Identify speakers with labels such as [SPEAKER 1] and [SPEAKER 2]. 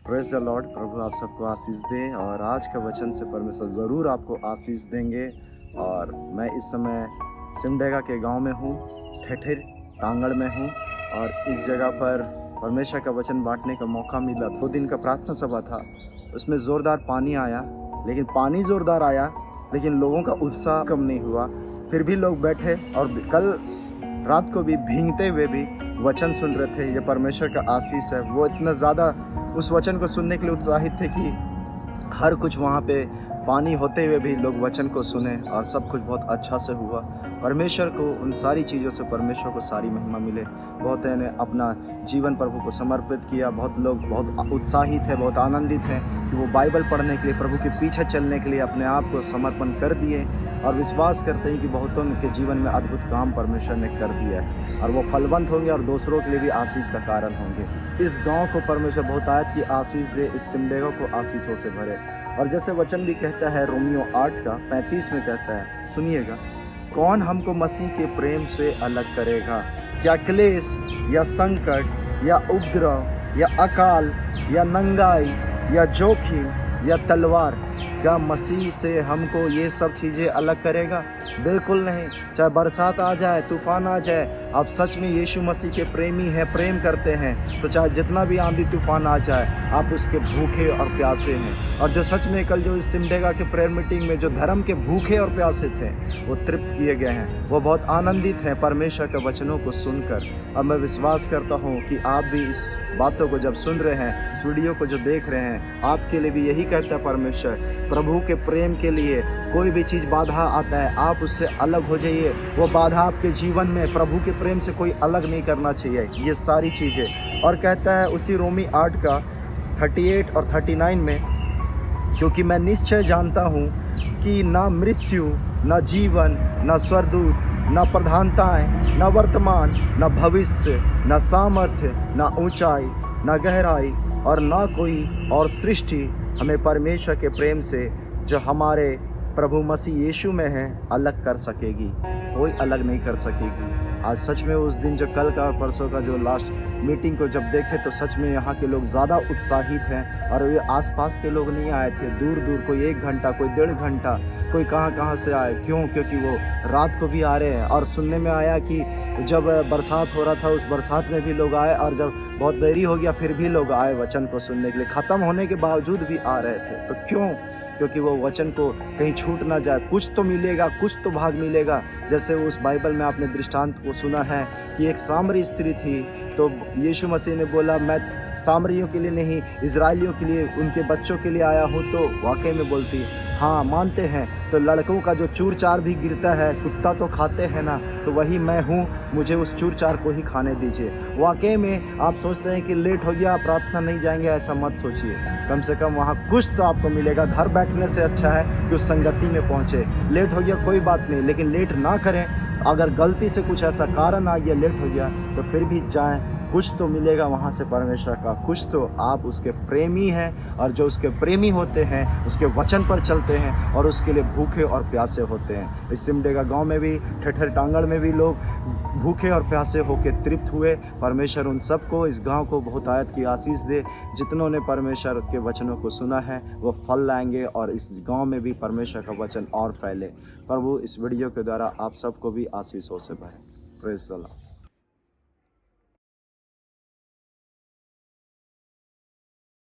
[SPEAKER 1] Praise the Lord. प्रभु आप सबको आशीष दे और आज का वचन से परमेश्वर ज़रूर आपको आशीष देंगे। और मैं इस समय सिमडेगा के गांव में हूँ, ठेठर टांगड़ में हूँ और इस जगह पर परमेश्वर का वचन बांटने का मौका मिला। 2 दिन का प्रार्थना सभा था, उसमें ज़ोरदार पानी आया, लेकिन पानी ज़ोरदार आया लेकिन लोगों का उत्साह कम नहीं हुआ। फिर भी लोग बैठे और कल रात को भी भीगते हुए भी वचन सुन रहे थे। ये परमेश्वर का आशीष है। वो इतना ज़्यादा उस वचन को सुनने के लिए उत्साहित थे कि हर कुछ वहाँ पे पानी होते हुए भी लोग वचन को सुने और सब कुछ बहुत अच्छा से हुआ। परमेश्वर को उन सारी चीज़ों से परमेश्वर को सारी महिमा मिले। बहुत ने अपना जीवन प्रभु को समर्पित किया। बहुत लोग बहुत उत्साहित हैं, बहुत आनंदित हैं कि वो बाइबल पढ़ने के लिए, प्रभु के पीछे चलने के लिए अपने आप को समर्पण कर दिए और विश्वास करते हैं कि बहुतों के जीवन में अद्भुत काम परमेश्वर ने कर दिया है और वो फलवंत होंगे और दूसरों के लिए भी आशीष का कारण होंगे। इस गांव को परमेश्वर बहुतायत की आशीष दे, इस सिमडेगा को आशीषों से भरे। और जैसे वचन भी कहता है रोमियो 8:35 में कहता है, सुनिएगा, कौन हमको मसीह के प्रेम से अलग करेगा? क्या क्लेश या संकट या उपद्रव या अकाल या नंगाई या जोखिम या तलवार? क्या मसीह से हमको ये सब चीज़ें अलग करेगा? बिल्कुल नहीं। चाहे बरसात आ जाए, तूफान आ जाए, आप सच में यीशु मसीह के प्रेमी हैं, प्रेम करते हैं, तो चाहे जितना भी आंधी तूफान आ जाए, आप उसके भूखे और प्यासे हैं। और जो सच में कल जो इस सिमडेगा के प्रेयर मीटिंग में जो धर्म के भूखे और प्यासे थे, वो तृप्त किए गए हैं। वो बहुत आनंदित हैं परमेश्वर के वचनों को सुनकर। अब मैं विश्वास करता हूँ कि आप भी इस बातों को जब सुन रहे हैं, इस वीडियो को जो देख रहे हैं, आपके लिए भी यही कहता है परमेश्वर, प्रभु के प्रेम के लिए कोई भी चीज़ बाधा आता है, आप उससे अलग हो जाइए। वो बाधा आपके जीवन में प्रभु के प्रेम से कोई अलग नहीं करना चाहिए, ये सारी चीज़ें। और कहता है उसी रोमी 8:38 और 39 में, क्योंकि मैं निश्चय जानता हूँ कि ना मृत्यु, ना जीवन, ना स्वर्गदूत, ना प्रधानताएं, ना वर्तमान, ना भविष्य, ना सामर्थ्य, ना ऊंचाई, ना गहराई और ना कोई और सृष्टि हमें परमेश्वर के प्रेम से जो हमारे प्रभु मसीह यीशु में है अलग कर सकेगी। कोई अलग नहीं कर सकेगी। आज सच में उस दिन जो कल का और परसों का जो लास्ट मीटिंग को जब देखे तो सच में यहाँ के लोग ज़्यादा उत्साहित हैं। और ये आसपास के लोग नहीं आए थे, दूर दूर, कोई 1 घंटा, कोई 1.5 घंटा, कोई कहाँ से आए। क्यों? क्योंकि वो रात को भी आ रहे हैं। और सुनने में आया कि जब बरसात हो रहा था, उस बरसात में भी लोग आए, और जब बहुत देरी हो गया फिर भी लोग आए वचन को सुनने के लिए। ख़त्म होने के बावजूद भी आ रहे थे। तो क्यों? क्योंकि वो वचन को कहीं छूट ना जाए। कुछ तो मिलेगा, कुछ तो भाग मिलेगा। जैसे उस बाइबल में आपने दृष्टांत को सुना है कि एक सामरी स्त्री थी, तो यीशु मसीह ने बोला, मैं सामरियों के लिए नहीं, इजराइलियों के लिए, उनके बच्चों के लिए आया हूँ। तो वाकई में बोलती, हाँ मानते हैं, तो लड़कों का जो चूर चार भी गिरता है, कुत्ता तो खाते हैं ना, तो वही मैं हूँ, मुझे उस चूर चार को ही खाने दीजिए। वाकई में आप सोचते हैं कि लेट हो गया, प्रार्थना नहीं जाएंगे, ऐसा मत सोचिए। कम से कम वहाँ कुछ तो आपको मिलेगा। घर बैठने से अच्छा है कि उस संगति में पहुँचे। लेट हो गया कोई बात नहीं, लेकिन लेट ना करें। अगर गलती से कुछ ऐसा कारण आ गया, लेट हो गया, तो फिर भी जाएं, कुछ तो मिलेगा वहाँ से परमेश्वर का। कुछ तो आप उसके प्रेमी हैं, और जो उसके प्रेमी होते हैं उसके वचन पर चलते हैं और उसके लिए भूखे और प्यासे होते हैं। इस सिमडेगा गांव में भी, ठेठर टांगड़ में भी लोग भूखे और प्यासे होकर तृप्त हुए। परमेश्वर उन सबको, इस गांव को बहुतायत की आशीष दे। जितनों ने परमेश्वर के वचनों को सुना है वो फल लाएंगे और इस गांव में भी परमेश्वर का वचन और फैले। प्रभु इस वीडियो के द्वारा आप सबको भी आशीषों से भरे। Praise the Lord.